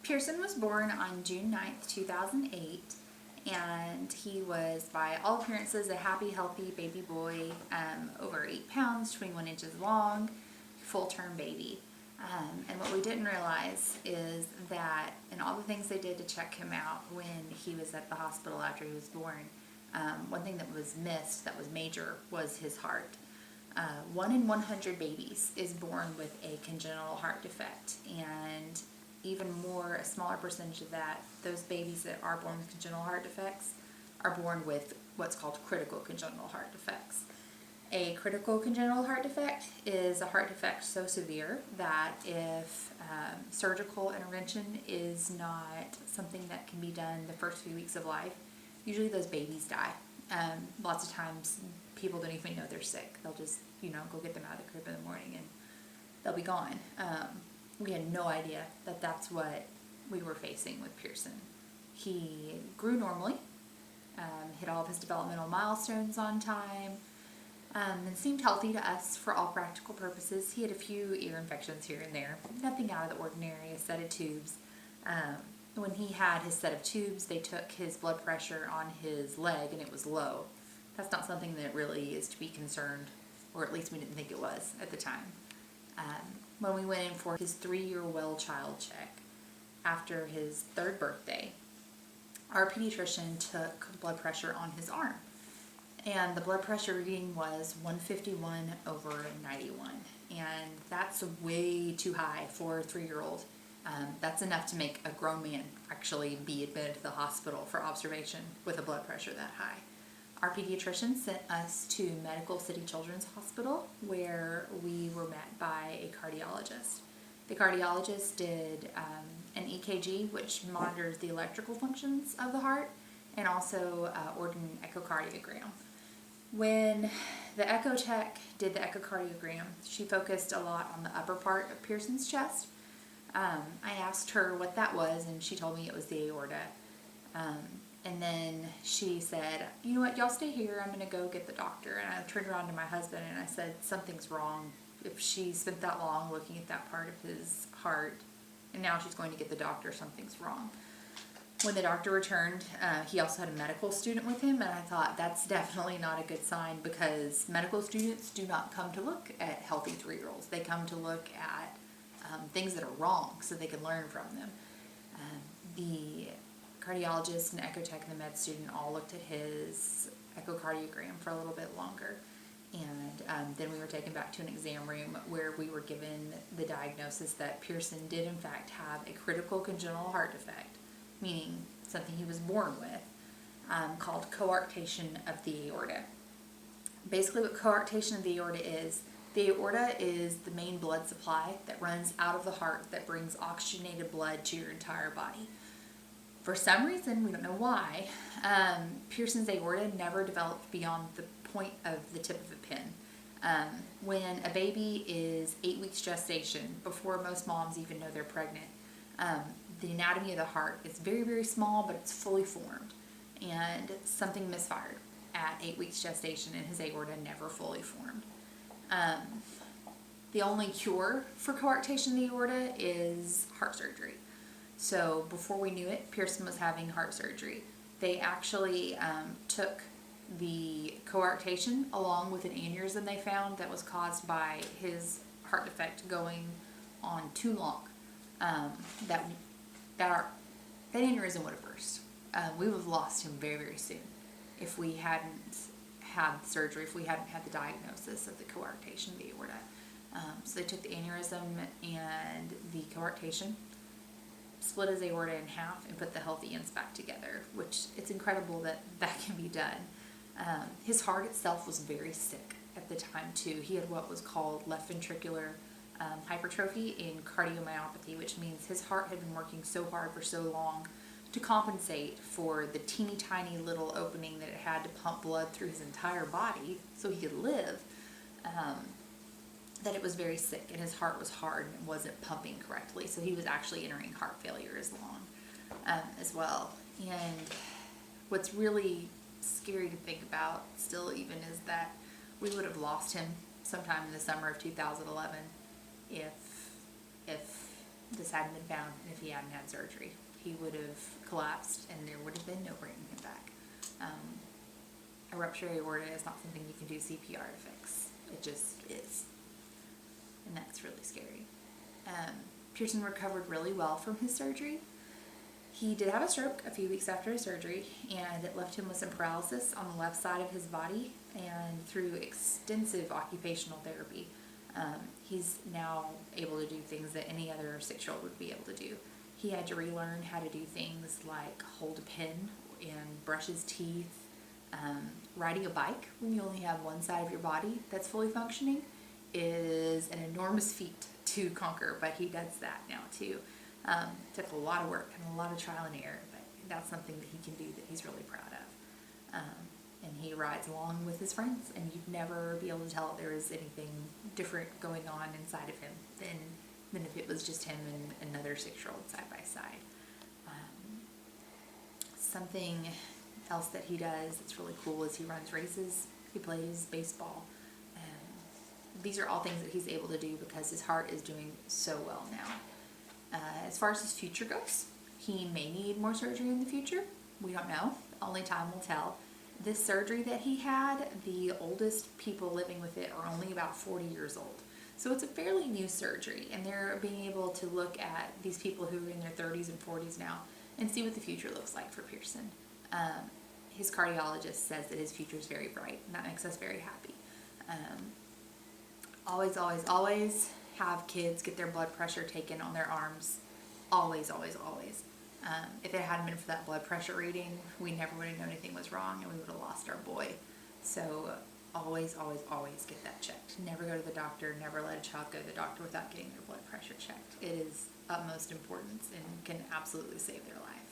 Pierson was born on June 9th, 2008, and he was, by all appearances, a happy, healthy baby boy, over 8 pounds, 21 inches long, full-term baby. And what we didn't realize is that in all the things they did to check him out when he was at the hospital after he was born, one thing that was missed, that was major, was his heart. 1 in 100 babies is born with a congenital heart defect, and even more, a smaller percentage of that, those babies that are born with congenital heart defects are born with what's called critical congenital heart defects. A critical congenital heart defect is a heart defect so severe that if surgical intervention is not something that can be done the first few weeks of life, usually those babies die. Lots of times people don't even know they're sick. They'll just, go get them out of the crib in the morning and they'll be gone. We had no idea that that's what we were facing with Pierson. He grew normally, hit all of his developmental milestones on time, and seemed healthy to us for all practical purposes. He had a few ear infections here and there, nothing out of the ordinary, a set of tubes. When he had his set of tubes, they took his blood pressure on his leg and it was low. That's not something that really is to be concerned, or at least we didn't think it was at the time. When we went in for his 3-year well child check after his 3rd birthday, our pediatrician took blood pressure on his arm, and the blood pressure reading was 151/91, and that's way too high for a 3-year-old. That's enough to make a grown man actually be admitted to the hospital for observation with a blood pressure that high. Our pediatrician sent us to Medical City Children's Hospital, where we were met by a cardiologist. The cardiologist did an EKG, which monitors the electrical functions of the heart, and also ordered an echocardiogram. When the echo tech did the echocardiogram, she focused a lot on the upper part of Pierson's chest. I asked her what that was, and she told me it was the aorta. And then she said, you know what, y'all stay here, I'm going to go get the doctor. And I turned around to my husband and I said, something's wrong. If she spent that long looking at that part of his heart, and now she's going to get the doctor, something's wrong. When the doctor returned, he also had a medical student with him, and I thought that's definitely not a good sign, because medical students do not come to look at healthy 3-year-olds. They come to look at things that are wrong so they can learn from them. The cardiologist and echotech and the med student all looked at his echocardiogram for a little bit longer, and then we were taken back to an exam room where we were given the diagnosis that Pierson did in fact have a critical congenital heart defect, meaning something he was born with, called coarctation of the aorta. Basically what coarctation of the aorta is the main blood supply that runs out of the heart that brings oxygenated blood to your entire body. For some reason, we don't know why, Pierson's aorta never developed beyond the point of the tip of a pin. When a baby is 8 weeks gestation, before most moms even know they're pregnant, the anatomy of the heart is very, very small, but it's fully formed. And something misfired at 8 weeks gestation, and his aorta never fully formed. The only cure for coarctation of the aorta is heart surgery. So before we knew it, Pierson was having heart surgery. They actually took the coarctation along with an aneurysm they found that was caused by his heart defect going on too long. That aneurysm would have burst. We would have lost him very, very soon if we hadn't had surgery, if we hadn't had the diagnosis of the coarctation of the aorta. So they took the aneurysm and the coarctation, split his aorta in half, and put the healthy ends back together, which it's incredible that that can be done. His heart itself was very sick at the time too. He had what was called left ventricular hypertrophy and cardiomyopathy, which means his heart had been working so hard for so long to compensate for the teeny tiny little opening that it had to pump blood through his entire body so he could live, that it was very sick, and his heart was hard and wasn't pumping correctly, so he was actually entering heart failure as well. And what's really scary to think about still even is that we would have lost him sometime in the summer of 2011 if this hadn't been found, and if he hadn't had surgery, he would have collapsed and there would have been no bringing him back. A ruptured aorta is not something you can do CPR to fix. It just is. And that's really scary. Pierson recovered really well from his surgery. He did have a stroke a few weeks after his surgery, and it left him with some paralysis on the left side of his body, and through extensive occupational therapy, he's now able to do things that any other 6-year-old would be able to do. He had to relearn how to do things like hold a pen and brush his teeth. Riding a bike when you only have one side of your body that's fully functioning is an enormous feat to conquer, but he does that now too. Took a lot of work and a lot of trial and error, but that's something that he can do that he's really proud of. And he rides along with his friends, and you'd never be able to tell if there was anything different going on inside of him than if it was just him and another 6-year-old side by side. Something else that he does that's really cool is he runs races, he plays baseball. These are all things that he's able to do because his heart is doing so well now. As far as his future goes, he may need more surgery in the future. We don't know. Only time will tell. This surgery that he had, the oldest people living with it are only about 40 years old. So it's a fairly new surgery, and they're being able to look at these people who are in their 30s and 40s now and see what the future looks like for Pierson. His cardiologist says that his future is very bright, and that makes us very happy. Always, always, always have kids get their blood pressure taken on their arms. Always, always, always. If it hadn't been for that blood pressure reading, we never would have known anything was wrong, and we would have lost our boy. So always, always, always get that checked. Never go to the doctor. Never let a child go to the doctor without getting their blood pressure checked. It is utmost importance and can absolutely save their life.